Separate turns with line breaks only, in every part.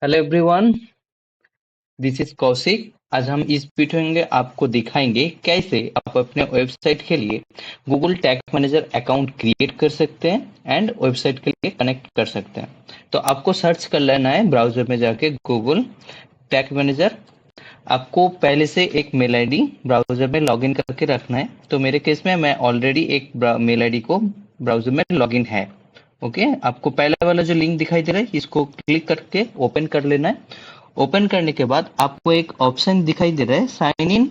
Hello everyone, this is Kaushik. आज हम इस वीडियो में आपको दिखाएंगे कैसे आप अपने वेबसाइट के लिए Google Tag manager account create कर सकते हैं एंड वेबसाइट के लिए कनेक्ट कर सकते हैं। तो आपको सर्च कर लेना है ब्राउजर में जाके गूगल टैग मैनेजर। आपको पहले से एक मेल आईडी ब्राउजर में लॉगिन करके रखना है। तो मेरे केस में मैं ऑलरेडी एक मेल आईडी को ब्राउजर में लॉगिन है। ओके, आपको पहला वाला जो लिंक दिखाई दे रहा है इसको क्लिक करके ओपन कर लेना है। ओपन करने के बाद आपको एक ऑप्शन दिखाई दे रहा है sign in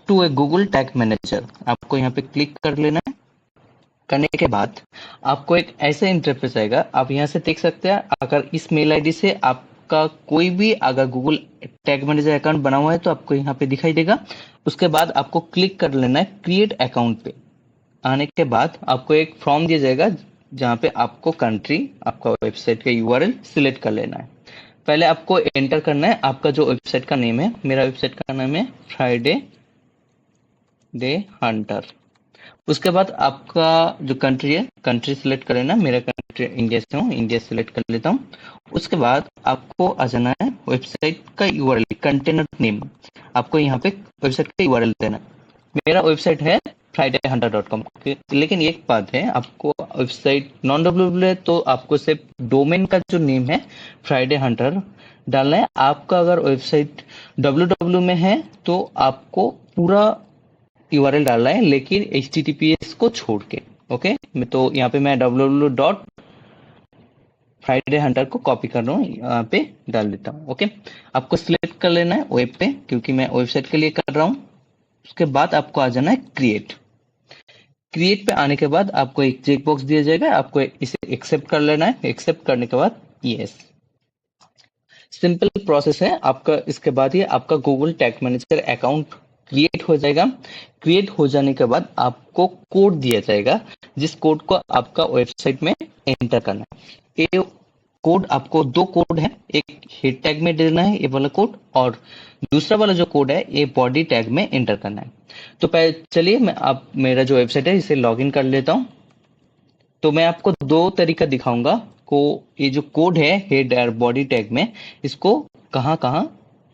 to a Google Tag Manager. आपको यहाँ पे क्लिक कर लेना है। करने के बाद आपको एक ऐसा इंटरफेस आएगा। आप यहाँ से देख सकते हैं, अगर इस मेल आईडी से आपका कोई भी अगर गूगल टैग मैनेजर अकाउंट बना हुआ है तो आपको यहाँ पे दिखाई देगा। उसके बाद आपको क्लिक कर लेना है क्रिएट अकाउंट पे। आने के बाद आपको एक फॉर्म दिया जाएगा जहाँ पे आपको कंट्री, आपका वेबसाइट का यूआरएल सिलेक्ट कर लेना है। पहले आपको एंटर करना है आपका जो वेबसाइट का नेम है। मेरा वेबसाइट का नाम है फ्राइडे डे हंटर। उसके बाद आपका जो कंट्री है, कंट्री सिलेक्ट कर लेना। मेरा कंट्री इंडिया से हूँ, इंडिया सिलेक्ट कर लेता हूँ। उसके बाद आपको आ जाना है वेबसाइट का यूआरएल, कंटेनर नेम। आपको यहाँ पे वेबसाइट का यूआरएल देना है। मेरा वेबसाइट है friday hunter.com। लेकिन एक बात है, आपको वेबसाइट नॉन डब्ल्यू है तो आपको सिर्फ डोमेन का जो नेम है फ्राइडे हंटर डालना है। आपका अगर वेबसाइट डब्ल्यू में है तो आपको पूरा यूआरएल डालना है, लेकिन एचटीटीपीएस को छोड़ के। ओके, तो यहाँ पे मैं www.friday hunter को कॉपी कर रहा हूँ, यहाँ पे डाल देता हूँ। ओके, आपको सिलेक्ट कर लेना है वेब पे, क्योंकि मैं वेबसाइट के लिए कर रहा हूँ। उसके बाद आपको आ जाना है क्रिएट। क्रिएट पे आने के बाद आपको एक चेक बॉक्स दिया जाएगा, आपको इसे एक्सेप्ट कर लेना है। एक्सेप्ट करने के बाद यस, सिंपल प्रोसेस है आपका। इसके बाद ही आपका Google Tag manager account create हो जाएगा। क्रिएट हो जाने के बाद आपको कोड दिया जाएगा, जिस कोड को आपका वेबसाइट में एंटर करना है। ये कोड, आपको दो कोड है, एक हेड टैग में देना है ये वाला कोड, और दूसरा वाला जो कोड है ये बॉडी टैग में एंटर करना है। तो पहले चलिए मैं आप मेरा जो वेबसाइट है इसे लॉगिन कर लेता हूँ। तो मैं आपको दो तरीका दिखाऊंगा को, ये जो कोड है हेड और बॉडी टैग में, इसको कहाँ कहाँ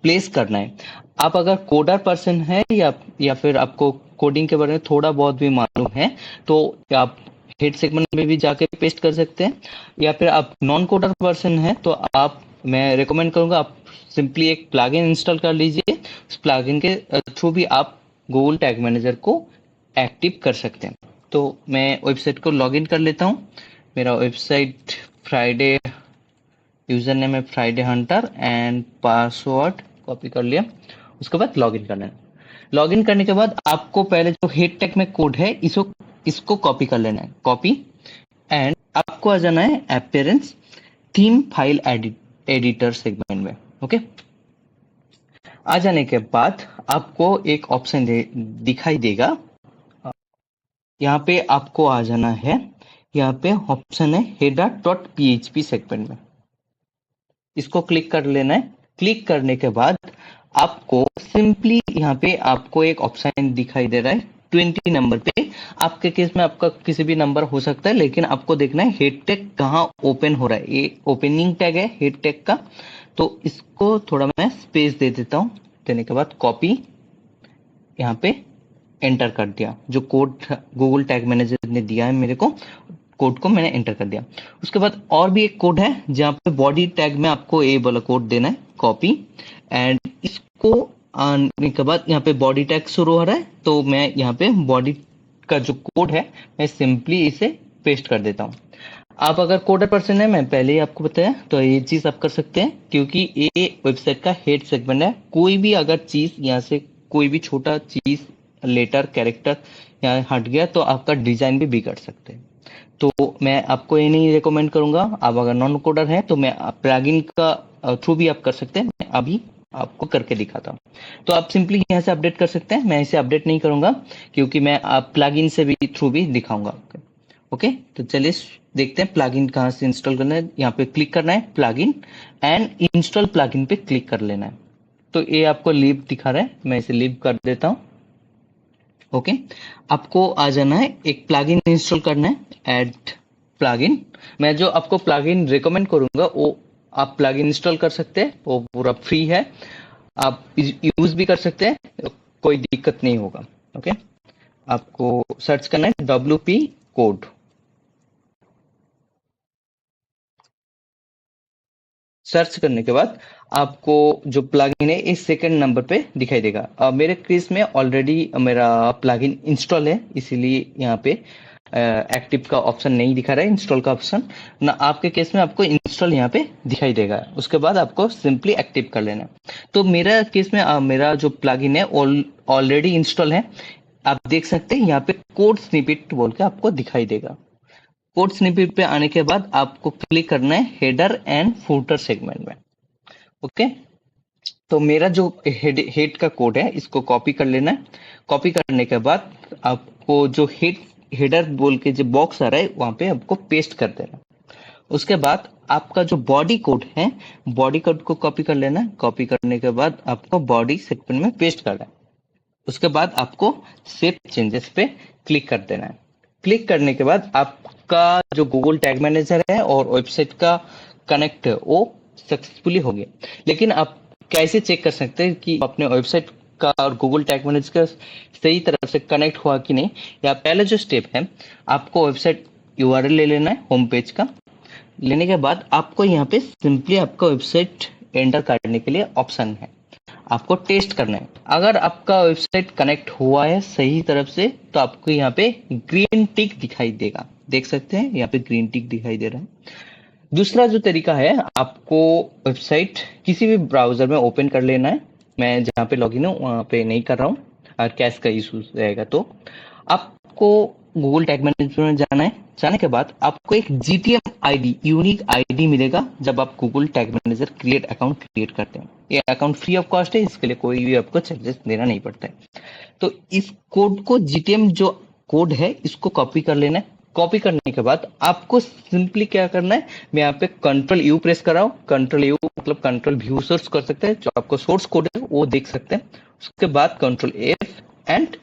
प्लेस करना है। आप अगर कोडर पर्सन है या फिर आपको कोडिंग के बारे में थोड़ा बहुत भी मालूम है तो आप हेड सेगमेंट में भी जाके पेस्ट कर सकते हैं। या फिर आप नॉन कोडर पर्सन है तो आप, मैं रिकमेंड करूंगा आप सिंपली एक प्लगइन इंस्टॉल कर लीजिए। उस प्लगइन के थ्रू भी आप गूगल टैग मैनेजर को एक्टिव कर सकते हैं। तो मैं वेबसाइट को लॉगिन कर लेता हूँ। मेरा वेबसाइट फ्राइडे, यूजर नेम है Friday Hunter and password copy कर लिया। उसके बाद लॉगिन करना है। लॉगिन करने के बाद आपको पहले जो हेड टैग में कोड है इसको कॉपी कर लेना है, कॉपी। एंड आपको आ जाना है appearance theme file editor segment में। ओके, आ जाने के बाद आपको एक ऑप्शन दिखाई देगा। यहाँ पे आपको आ जाना है, यहाँ पे ऑप्शन है हेडर डॉट पीएचपी सेगमेंट में, इसको क्लिक कर लेना है। क्लिक करने के बाद आपको सिंपली यहाँ पे आपको एक ऑप्शन दिखाई दे रहा है 20 नंबर पे। आपके केस में आपका किसी भी नंबर हो सकता है, लेकिन आपको देखना है हेड टैग कहाँ ओपन हो रहा है। ये ओपनिंग टैग है हेड टैग का, तो इसको थोड़ा मैं स्पेस दे देता हूँ। देने के बाद कॉपी, यहाँ पे एंटर कर दिया। जो कोड गूगल टैग मैनेजर ने दिया है मेरे को, कोड को मैंने एंटर कर दिया। उसके बाद और भी एक कोड है जहाँ पे बॉडी टैग में आपको ए वाला कोड देना है, कॉपी। एंड इसको आने के बाद यहाँ पे बॉडी टैग शुरू हो रहा है, तो मैं यहाँ पे बॉडी का जो कोड है मैं सिंपली इसे पेस्ट कर देता हूँ। आप अगर कोडर पर्सन है, मैं पहले ही आपको बताया, तो ये चीज आप कर सकते हैं, क्योंकि ये वेबसाइट का हेड सेगमेंट है। कोई भी अगर चीज यहाँ से, कोई भी छोटा चीज, लेटर, कैरेक्टर यहाँ हट गया तो आपका डिजाइन भी बिगड़ सकते हैं। तो मैं आपको ये नहीं रिकमेंड करूंगा। आप अगर नॉन कोडर हैं तो मैं प्लगइन का थ्रू भी आप कर सकते हैं। मैं अभी आपको करके दिखाता हूँ। तो आप सिंपली यहाँ से अपडेट कर सकते हैं। मैं इसे अपडेट नहीं करूंगा क्योंकि मैं आप प्लगइन से भी थ्रू भी दिखाऊंगा। ओके, तो चलिए देखते हैं प्लगइन कहाँ से इंस्टॉल करना है। यहाँ पे क्लिक करना है प्लगइन एंड इंस्टॉल प्लगइन पे क्लिक कर लेना है। तो ये आपको लीव दिखा रहा है, मैं इसे लीव कर देता हूँ। ओके, आपको आ जाना है, एक प्लगइन इंस्टॉल करना है, ऐड प्लगइन। मैं जो आपको प्लगइन रिकमेंड करूंगा वो आप प्लगइन इंस्टॉल कर सकते हैं, वो पूरा फ्री है, आप यूज भी कर सकते हैं, कोई दिक्कत नहीं होगा। ओके, आपको सर्च करना है WP कोड। सर्च करने के बाद आपको जो प्लगइन है इस सेकंड नंबर पे दिखाई देगा। मेरे केस में ऑलरेडी मेरा प्लगइन इंस्टॉल है, इसीलिए यहाँ पे एक्टिव का ऑप्शन नहीं दिखा रहा है, इंस्टॉल का ऑप्शन ना। आपके केस में आपको इंस्टॉल यहाँ पे दिखाई देगा, उसके बाद आपको सिंपली एक्टिव कर लेना है। तो मेरा केस में मेरा जो प्लगइन है ऑलरेडी इंस्टॉल है। आप देख सकते हैं यहाँ पे कोड स्निपेट बोल के आपको दिखाई देगा। कोड स्निपेट पे आने के बाद आपको क्लिक करना है हेडर एंड फुटर सेगमेंट में। ओके, तो मेरा जो हेड का कोड है इसको कॉपी कर लेना है। कॉपी करने के बाद आपको जो हेडर बोल के जो बॉक्स आ रहा है वहां पे आपको पेस्ट कर देना। उसके बाद आपका जो बॉडी कोड है, बॉडी कोड को कॉपी कर लेना है। कॉपी करने के बाद आपको बॉडी सेगमेंट में पेस्ट करना है। उसके बाद आपको सेव चेंजेस पे क्लिक कर देना है। क्लिक करने के बाद आपका जो गूगल टैग मैनेजर है और वेबसाइट का कनेक्ट है वो सक्सेसफुली हो गया। लेकिन आप कैसे चेक कर सकते हैं कि अपने वेबसाइट का और गूगल टैग मैनेजर का सही तरह से कनेक्ट हुआ कि नहीं? या पहला जो स्टेप है, आपको वेबसाइट URL ले लेना है होम पेज का। लेने के बाद आपको यहाँ पे सिंपली आपका वेबसाइट एंटर करने के लिए ऑप्शन है, आपको टेस्ट करना है। अगर आपका वेबसाइट कनेक्ट हुआ है सही तरफ से तो आपको यहाँ पे ग्रीन टिक दिखाई देगा, देख सकते हैं यहाँ पे ग्रीन टिक दिखाई दे रहा है। दूसरा जो तरीका है, आपको वेबसाइट किसी भी ब्राउजर में ओपन कर लेना है। मैं जहाँ पे लॉगिन हूँ वहाँ पे नहीं कर रहा हूँ, और कैश का इशू रहेगा तो आपको गूगल टैग मैनेजर में जाना है। जाने के बाद आपको एक GTM आईडी, यूनिक आईडी मिलेगा जब आप Google Tag manager create account create करते हैं। ये अकाउंट फ्री ऑफ कॉस्ट है, इसके लिए कोई भी आपको चार्जेस देना नहीं पड़ता है। तो इस कोड को GTM जो कोड है इसको कॉपी कर लेना है। कॉपी करने के बाद आपको सिंपली क्या करना है, मैं यहाँ पे Ctrl U प्रेस कर रहा हूँ। Ctrl U मतलब कंट्रोल व्यू सोर्स कर सकते हैं, जो आपको सोर्स कोड है वो देख सकते हैं। उसके बाद Ctrl F एंड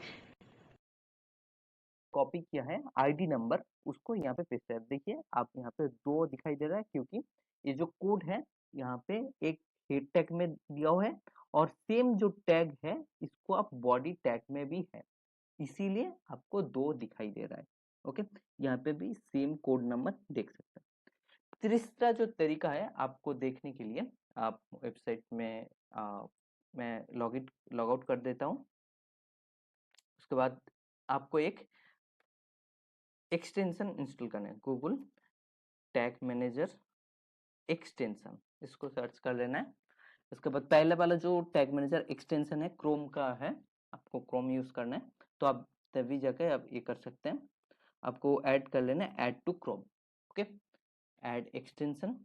कॉपी किया है आईडी नंबर, उसको यहाँ पे पेस्ट कर। देखिए आप यहाँ पे 2 दिखाई दे रहा है, क्योंकि ये जो कोड है यहाँ पे एक हेड टैग में दिया हुआ है और सेम जो टैग है इसको आप बॉडी टैग में भी है, इसीलिए आपको 2 दिखाई दे रहा है। ओके, यहाँ पे भी सेम कोड नंबर देख सकते हैं। तीसरा जो तरीका है आपको देखने के लिए, आप वेबसाइट में मैं लॉग आउट कर देता हूँ। उसके बाद आपको एक एक्सटेंशन इंस्टॉल करना है, गूगल टैग मैनेजर एक्सटेंशन, इसको सर्च कर लेना है। उसके बाद पहले वाला जो टैग मैनेजर एक्सटेंशन है क्रोम का है, आपको क्रोम यूज करना है, तो आप तभी जाकर आप ये कर सकते हैं। आपको ऐड कर लेना है, add to Chrome. Okay, add extension,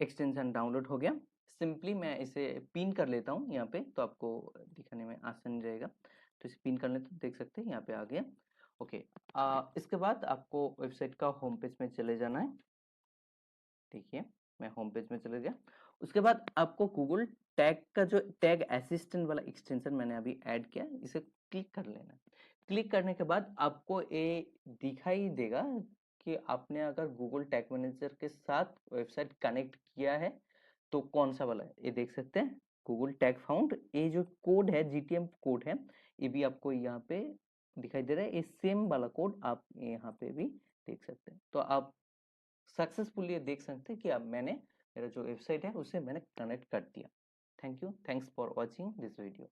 extension download हो गया। सिंपली मैं इसे पिन कर लेता हूँ यहाँ पे, तो आपको दिखाने में आसान रहेगा। तो इसे पिन कर लेते देख सकते हैं यहाँ पे आ गया। ओके, इसके बाद आपको वेबसाइट का होम पेज में चले जाना है। देखिए मैं होम पेज में चले गया। उसके बाद आपको गूगल टैग का जो टैग असिस्टेंट वाला एक्सटेंशन मैंने अभी ऐड किया, इसे क्लिक कर लेना है। क्लिक करने के बाद आपको ये दिखाई देगा कि आपने अगर गूगल टैग मैनेजर के साथ वेबसाइट कनेक्ट किया है तो कौन सा वाला है, ये देख सकते हैं गूगल टैग फाउंड। ये जो कोड है GTM कोड है, ये भी आपको यहाँ पे दिखाई दे रहा है। ये सेम वाला कोड आप यहाँ पे भी देख सकते हैं। तो आप सक्सेसफुली ये देख सकते हैं कि अब मैंने मेरा जो वेबसाइट है उसे मैंने कनेक्ट कर दिया। Thank you, thanks for watching this video.